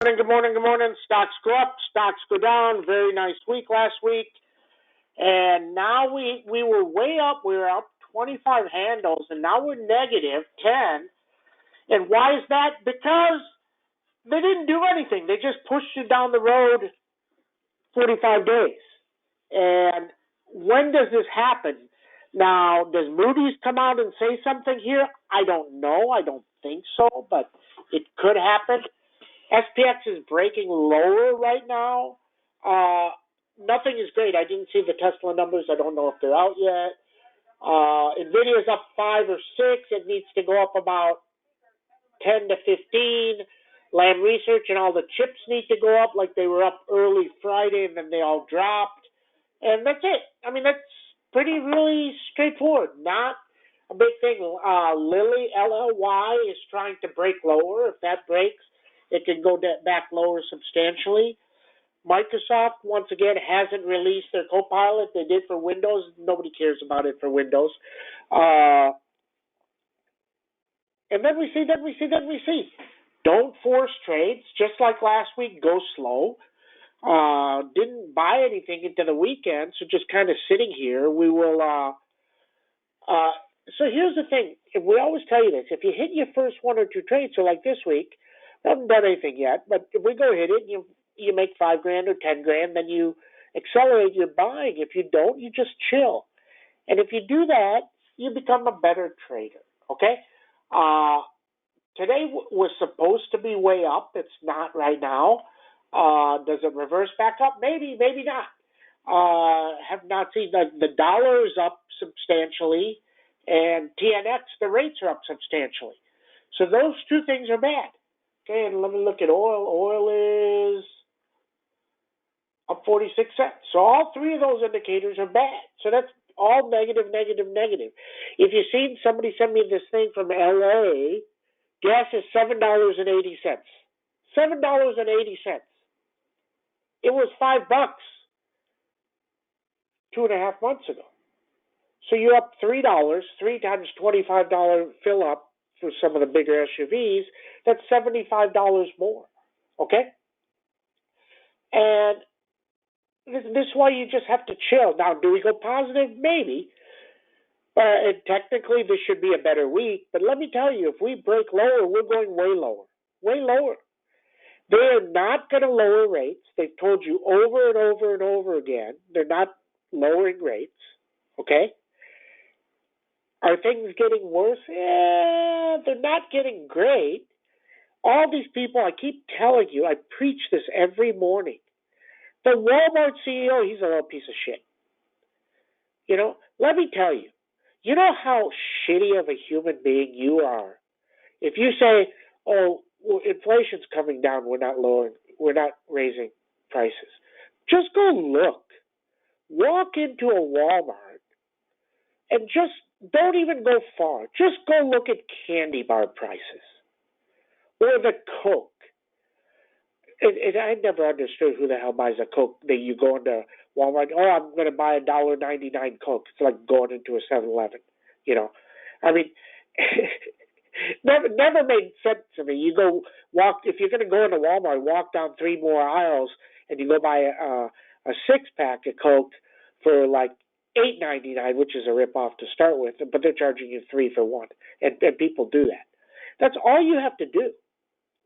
Good morning, good morning. Stocks go up, stocks go down. Very nice week last week. And now we were way up. We were up 25 handles, and now we're negative 10. And why is that? Because they didn't do anything. They just pushed it down the road 45 days. And when does this happen? Now, does Moody's come out and say something here? I don't know. I don't think so, but it could happen. SPX is breaking lower right now. Nothing is great. I didn't see the Tesla numbers. I don't know if they're out yet. Nvidia is up 5 or 6. It needs to go up about 10 to 15. Lam Research and all the chips need to go up like they were up early Friday and then they all dropped. And that's it. I mean, that's pretty really straightforward. Not a big thing. Lilly, LLY, is trying to break lower. If that breaks, it can go back lower substantially. Microsoft, once again, hasn't released their Copilot. They did for Windows. Nobody cares about it for Windows. And then we see. Don't force trades. Just like last week, go slow. Didn't buy anything into the weekend, so just kind of sitting here. We will. So here's the thing. We always tell you this. If you hit your first 1 or 2 trades, so like this week, I haven't done anything yet, but if we go hit it, you make $5,000 or $10,000, then you accelerate your buying. If you don't, you just chill. And if you do that, you become a better trader. Okay. Today was supposed to be way up. It's not right now. Does it reverse back up? Maybe, maybe not. Have not seen the dollar is up substantially, and TNX, the rates are up substantially. So those two things are bad. Okay, and let me look at oil. Oil is up 46 cents. So all three of those indicators are bad. So that's all negative, negative, negative. If you've seen, somebody send me this thing from LA, gas is $7.80. $7.80. It was $5 2.5 months ago. So you're up $3, 3 times $25 fill up for some of the bigger SUVs. That's $75 more. Okay? And this is why you just have to chill. Now, do we go positive? Maybe. And technically, this should be a better week. But let me tell you, if we break lower, we're going way lower. Way lower. They are not going to lower rates. They've told you over and over and over again. They're not lowering rates. Okay? Are things getting worse? Yeah, they're not getting great. All these people, I keep telling you, I preach this every morning. The Walmart CEO, he's a little piece of shit. You know, let me tell you, you know how shitty of a human being you are. If you say, oh, well, inflation's coming down, we're not raising prices. Just go look. Walk into a Walmart and just don't even go far. Just go look at candy bar prices or the Coke. And I never understood who the hell buys a Coke. That you go into Walmart, oh, I'm going to buy a $1.99 Coke. It's like going into a 7-Eleven. You know, I mean, never made sense to me. You go walk, if you're going to go into Walmart, walk down 3 more aisles, and you go buy a 6-pack of Coke for like $8.99, which is a ripoff to start with, but they're charging you 3 for 1, and people do that. That's all you have to do.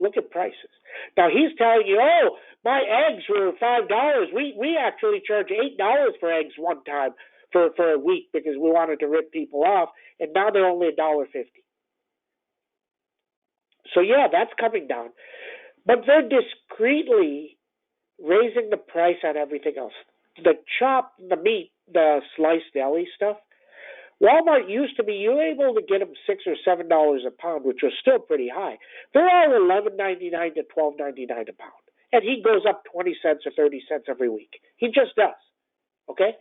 Look at prices. Now he's telling you, oh, my eggs were $5. We actually charged $8 for eggs one time for a week because we wanted to rip people off, and now they're only $1.50. So yeah, that's coming down, but they're discreetly raising the price on everything else. The chop, the meat, the sliced deli stuff. Walmart used to be, you were able to get them $6 or $7 a pound, which was still pretty high. They're all $11.99 to $12.99 a pound, and he goes up 20 cents or 30 cents every week. He just does. Okay.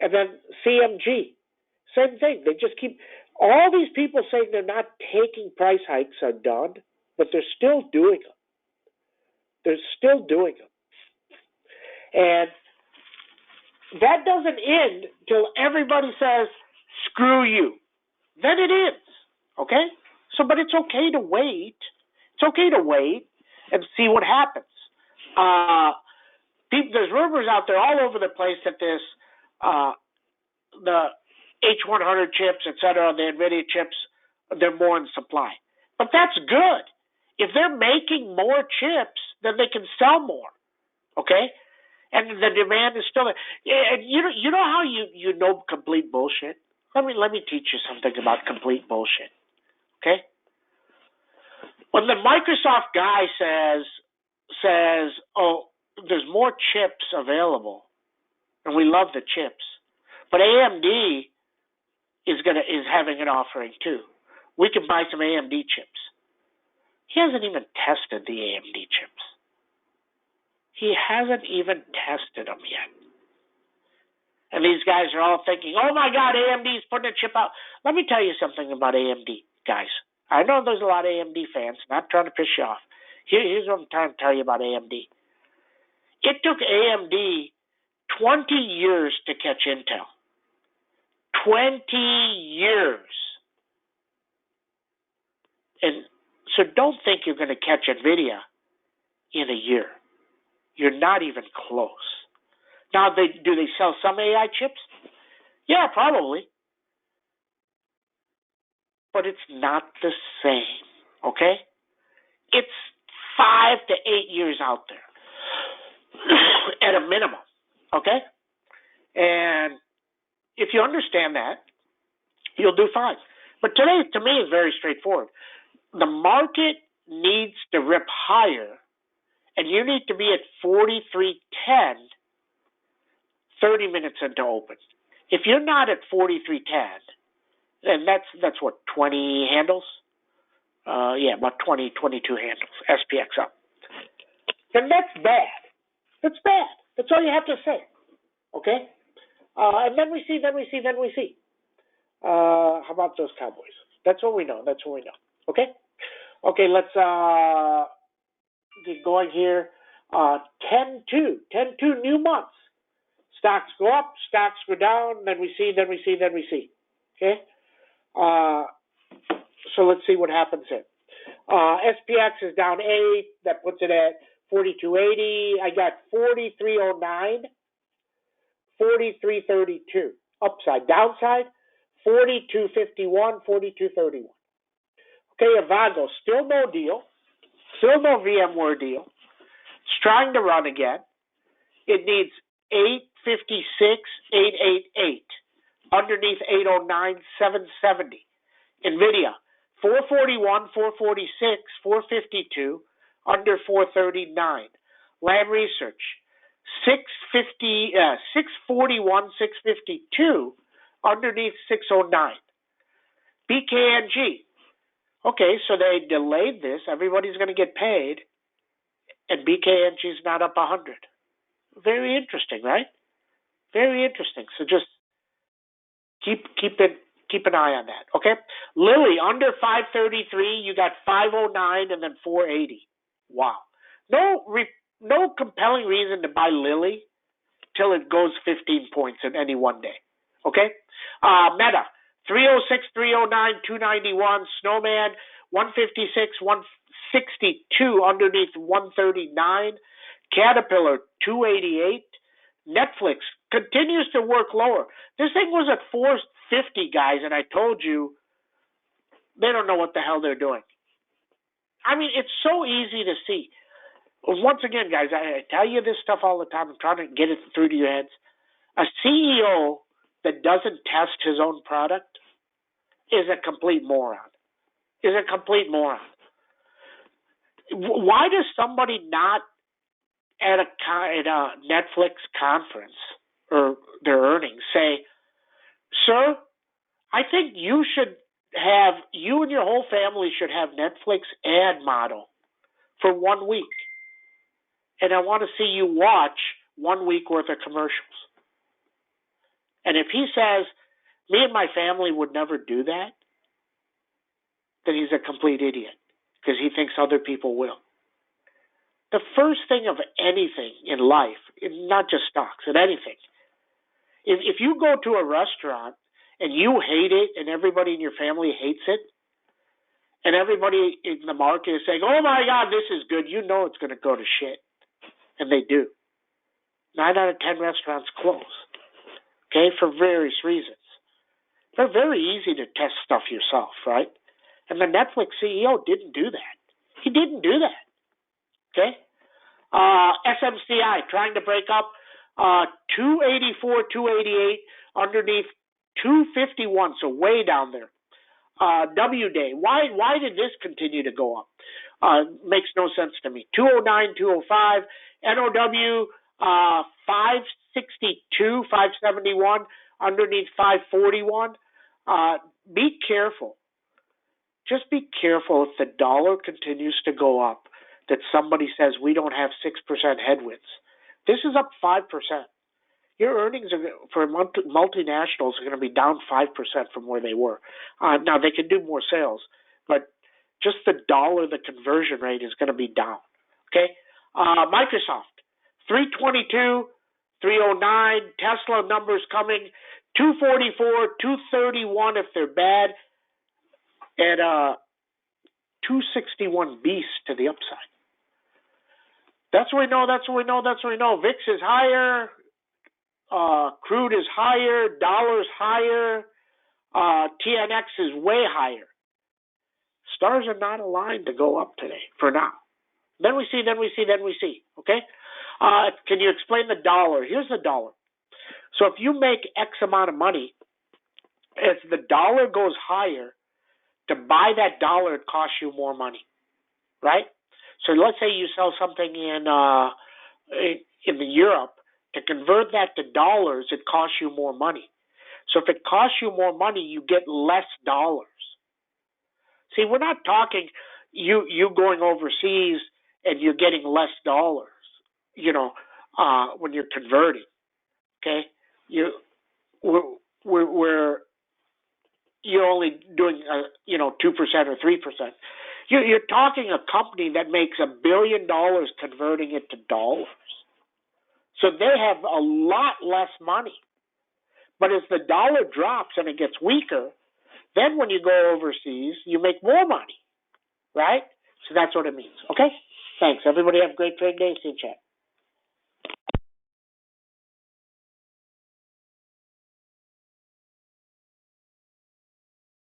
And then CMG, same thing. They just keep all these people saying they're not taking price hikes are done, but they're still doing them. They're still doing them, and that doesn't end till everybody says, screw you. Then it ends, okay? So, but it's okay to wait. It's okay to wait. and see what happens. There's rumors out there all over the place that this the H100 chips, etc., the NVIDIA chips, they're more in supply. But that's good. If they're making more chips, then they can sell more. Okay? And the demand is still there. And you know how you know complete bullshit? Let me teach you something about complete bullshit. Okay? When the Microsoft guy says, oh, there's more chips available, and we love the chips, but AMD is having an offering too. We can buy some AMD chips. He hasn't even tested the AMD chips. He hasn't even tested them yet. And these guys are all thinking, oh my God, AMD's putting a chip out. Let me tell you something about AMD, guys. I know there's a lot of AMD fans, not trying to piss you off. Here's what I'm trying to tell you about AMD. It took AMD 20 years to catch Intel. 20 years. And so don't think you're going to catch NVIDIA in a year. You're not even close. Now, do they sell some AI chips? Yeah, probably. But it's not the same, okay? It's 5 to 8 years out there at a minimum, okay? And if you understand that, you'll do fine. But today, to me, is very straightforward. The market needs to rip higher, and you need to be at 43.10 30 minutes into open. If you're not at 43.10, then that's what, 20 handles? About 20, 22 handles, SPX up. Then that's bad. That's bad. That's all you have to say. Okay? And then we see. How about those Cowboys? That's what we know. Okay? Okay, let's get going here. 10-2 new months. Stocks go up, stocks go down, then we see. Okay? So let's see what happens here. SPX is down 8. That puts it at 42.80. I got 43.09, 43.32. Upside. Downside, 42.51, 42.31. Okay, Avago, still no deal. Still no VMware deal. It's trying to run again. It needs 856, 888. Underneath 809, 770. NVIDIA, 441, 446, 452. Under 439. Lam Research, 641, 652. Underneath 609. BKNG. Okay, so they delayed this. Everybody's going to get paid. And BKNG is not up 100. Very interesting, right? Very interesting. So just keep an eye on that, okay? Lilly, under 533, you got 509 and then 480. Wow. No compelling reason to buy Lilly till it goes 15 points in any one day, okay? Meta, 306, 309, 291. Snowman, 156, 162 underneath 139. Caterpillar, 288. Netflix continues to work lower. This thing was at 450, guys, and I told you they don't know what the hell they're doing. I mean, it's so easy to see. Once again, guys, I tell you this stuff all the time. I'm trying to get it through to your heads. A CEO that doesn't test his own product is a complete moron. Why does somebody not at a Netflix conference or their earnings say, sir, I think you and your whole family should have Netflix ad model for 1 week. And I want to see you watch 1 week worth of commercials. And if he says, me and my family would never do that, then he's a complete idiot because he thinks other people will. The first thing of anything in life, not just stocks, in anything, if you go to a restaurant and you hate it and everybody in your family hates it, And everybody in the market is saying, oh my God, this is good. You know it's going to go to shit. And they do. 9 out of 10 restaurants close. Okay, for various reasons. They're very easy to test stuff yourself, right? And the Netflix CEO didn't do that. He didn't do that. Okay? SMCI trying to break up 284, 288 underneath 251, so way down there. W Day. Why did this continue to go up? Makes no sense to me. 209, 205, NOW 562, 571 underneath 541. Be careful. Just be careful if the dollar continues to go up, that somebody says we don't have 6% headwinds. This is up 5%. Your earnings for multinationals are going to be down 5% from where they were. Now, they can do more sales, but just the dollar, the conversion rate is going to be down. Okay? Microsoft, 322, 309, Tesla numbers coming, 244, 231 if they're bad, and 261 beast to the upside. That's what we know. VIX is higher. Crude is higher. Dollar's higher. TNX is way higher. Stars are not aligned to go up today for now. Then we see. Okay? Can you explain the dollar? Here's the dollar. So if you make X amount of money, if the dollar goes higher, to buy that dollar, it costs you more money, right? So let's say you sell something in Europe. To convert that to dollars, it costs you more money. So if it costs you more money, you get less dollars. See, we're not talking you going overseas and you're getting less dollars, when you're converting. Okay? We're you're only doing 2% or 3%. You're talking a company that makes $1 billion converting it to dollars. So they have a lot less money. But as the dollar drops and it gets weaker, then when you go overseas, you make more money, right? So that's what it means. Okay? Thanks. Everybody have a great trading day. See you in chat.